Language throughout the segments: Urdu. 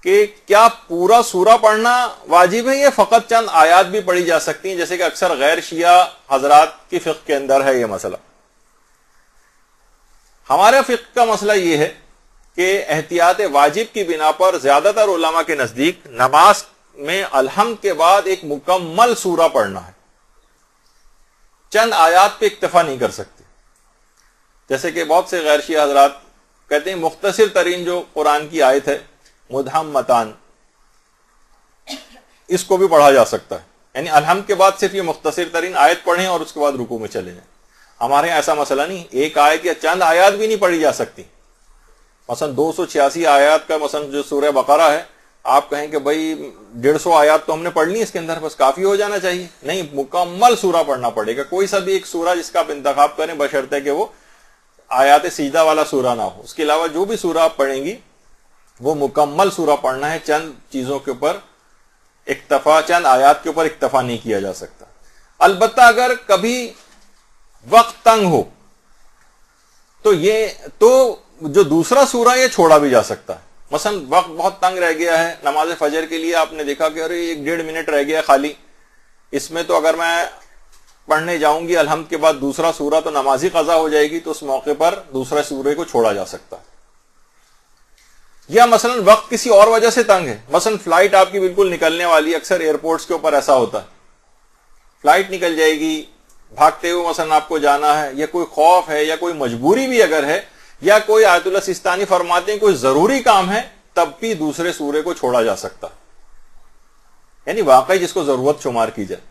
کہ کیا پورا سورہ پڑھنا واجب ہے یا فقط چند آیات بھی پڑھی جا سکتی ہیں، جیسے کہ اکثر غیر شیعہ حضرات کی فقہ کے اندر ہے یہ مسئلہ۔ ہمارے فقہ کا مسئلہ یہ ہے کہ احتیاط واجب کی بنا پر زیادہ تر علماء کے نزدیک نماز میں الحمد کے بعد ایک مکمل سورہ پڑھنا ہے، چند آیات پہ اکتفا نہیں کر سکتے۔ جیسے کہ بہت سے غیر شیعہ حضرات کہتے ہیں مختصر ترین جو قرآن کی آیت ہے مدھمتان، اس کو بھی پڑھا جا سکتا ہے، یعنی الحمد کے بعد صرف یہ مختصر ترین آیت پڑھیں اور اس کے بعد رکوع میں چلے جائیں۔ ہمارے یہاں ایسا مسئلہ نہیں، ایک آیت یا چند آیات بھی نہیں پڑھی جا سکتی۔ مثلا 286 آیات کا مثلا جو سورہ بقرہ ہے، آپ کہیں کہ بھائی 150 آیات تو ہم نے پڑھنی اس کے اندر، بس کافی ہو جانا چاہیے، نہیں، مکمل سورہ پڑھنا پڑے گا۔ کوئی سا بھی ایک سورہ جس کا آپ انتخاب کریں بشرطے کہ وہ آیات سجدہ والا سورہ نہ ہو، اس کے علاوہ جو بھی سورہ آپ پڑھیں گی وہ مکمل سورہ پڑھنا ہے، چند چیزوں کے اوپر اکتفا، چند آیات کے اوپر اکتفا نہیں کیا جا سکتا۔ البتہ اگر کبھی وقت تنگ ہو تو جو دوسرا سورہ یہ چھوڑا بھی جا سکتا ہے۔ مثلا وقت بہت تنگ رہ گیا ہے نماز فجر کے لیے، آپ نے دیکھا کہ ارے 1.5 منٹ رہ گیا خالی، اس میں تو اگر میں پڑھنے جاؤں گی الحمد کے بعد دوسرا سورہ تو نماز ہی قضا ہو جائے گی، تو اس موقع پر دوسرے سورے کو چھوڑا جا سکتا ہے۔ یا مثلا وقت کسی اور وجہ سے تنگ ہے، مثلا فلائٹ آپ کی بالکل نکلنے والی، اکثر ایئرپورٹس کے اوپر ایسا ہوتا ہے، فلائٹ نکل جائے گی، بھاگتے ہوئے مثلا آپ کو جانا ہے، یا کوئی خوف ہے یا کوئی مجبوری بھی اگر ہے، یا کوئی آیت اللہ سیستانی فرماتے ہیں کوئی ضروری کام ہے، تب بھی دوسرے سورے کو چھوڑا جا سکتا، یعنی واقعی جس کو ضرورت شمار کی جائے۔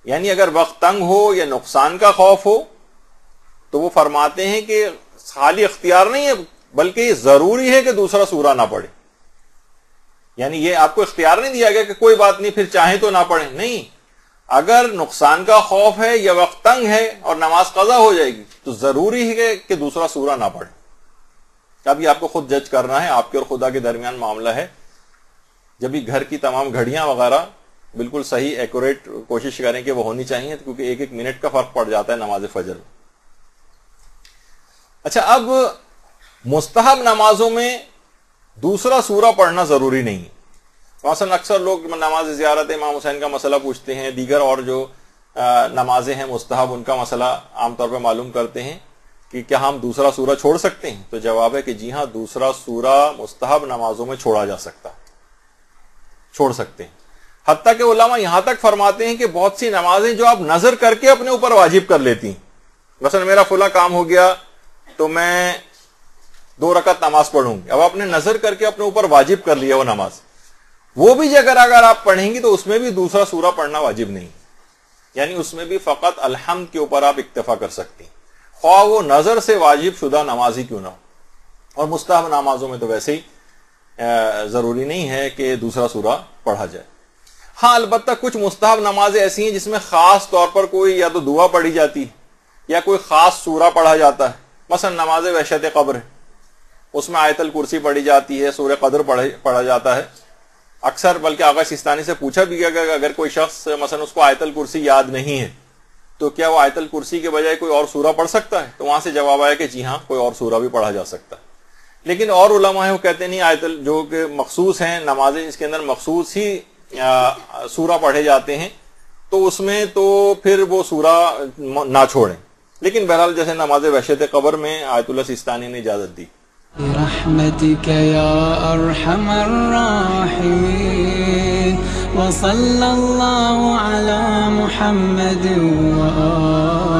یعنی اگر وقت تنگ ہو یا نقصان کا خوف ہو تو وہ فرماتے ہیں کہ خالی اختیار نہیں ہے بلکہ یہ ضروری ہے کہ دوسرا سورہ نہ پڑھے، یعنی یہ آپ کو اختیار نہیں دیا گیا کہ کوئی بات نہیں پھر چاہیں تو نہ پڑھیں، نہیں، اگر نقصان کا خوف ہے یا وقت تنگ ہے اور نماز قضا ہو جائے گی تو ضروری ہے کہ دوسرا سورہ نہ پڑھیں۔ اب یہ آپ کو خود جج کرنا ہے، آپ کے اور خدا کے درمیان معاملہ ہے۔ جب بھی گھر کی تمام گھڑیاں وغیرہ بالکل صحیح ایکوریٹ کوشش کریں کہ وہ ہونی چاہیے، کیونکہ ایک ایک منٹ کا فرق پڑ جاتا ہے نماز فجر میں۔ اچھا، اب مستحب نمازوں میں دوسرا سورہ پڑھنا ضروری نہیں ہے۔ مثلا اکثر لوگ نماز زیارت امام حسین کا مسئلہ پوچھتے ہیں، دیگر اور جو نمازیں ہیں مستحب ان کا مسئلہ عام طور پہ معلوم کرتے ہیں کہ کیا ہم دوسرا سورہ چھوڑ سکتے ہیں؟ تو جواب ہے کہ جی ہاں، دوسرا سورہ مستحب نمازوں میں چھوڑا جا سکتا ہے، چھوڑ سکتے ہیں۔ حتیٰ کہ علماء یہاں تک فرماتے ہیں کہ بہت سی نمازیں جو آپ نظر کر کے اپنے اوپر واجب کر لیتی ہیں، مثلا میرا فلاں کام ہو گیا تو میں 2 رکعت نماز پڑھوں گی، اب آپ نے نظر کر کے اپنے اوپر واجب کر لیا وہ نماز، وہ بھی اگر آپ پڑھیں گی تو اس میں بھی دوسرا سورہ پڑھنا واجب نہیں، یعنی اس میں بھی فقط الحمد کے اوپر آپ اکتفا کر سکتی ہیں، خواہ وہ نظر سے واجب شدہ نماز ہی کیوں نہ ہو۔ اور مستحب نمازوں میں تو ویسے ہی ضروری نہیں ہے کہ دوسرا سورہ پڑھا جائے۔ ہاں، البتہ کچھ مستحب نمازیں ایسی ہیں جس میں خاص طور پر کوئی یا تو دعا پڑھی جاتی ہے یا کوئی خاص سورہ پڑھا جاتا ہے، مثلا نماز وحشت قبر ہے، اس میں آیت الکرسی پڑھی جاتی ہے، سورہ قدر پڑھا جاتا ہے۔ اکثر بلکہ آغا سیستانی سے پوچھا بھی گیا کہ اگر کوئی شخص مثلا اس کو آیت الکرسی یاد نہیں ہے تو کیا وہ آیت الکرسی کے بجائے کوئی اور سورہ پڑھ سکتا ہے؟ تو وہاں سے جواب آیا کہ جی ہاں، کوئی اور سورہ بھی پڑھا جا سکتا ہے۔ لیکن اور علماء ہیں وہ کہتے نہیں، جو کہ مخصوص ہیں نمازیں اس کے اندر مخصوص ہی سورہ پڑھے جاتے ہیں تو اس میں تو پھر وہ سورہ نہ چھوڑیں۔ لیکن بہرحال جیسے نماز وحشت قبر میں آیت اللہ سیستانی نے اجازت دی۔ برحمتك يا أرحم الراحمين وصلى الله على محمد وآله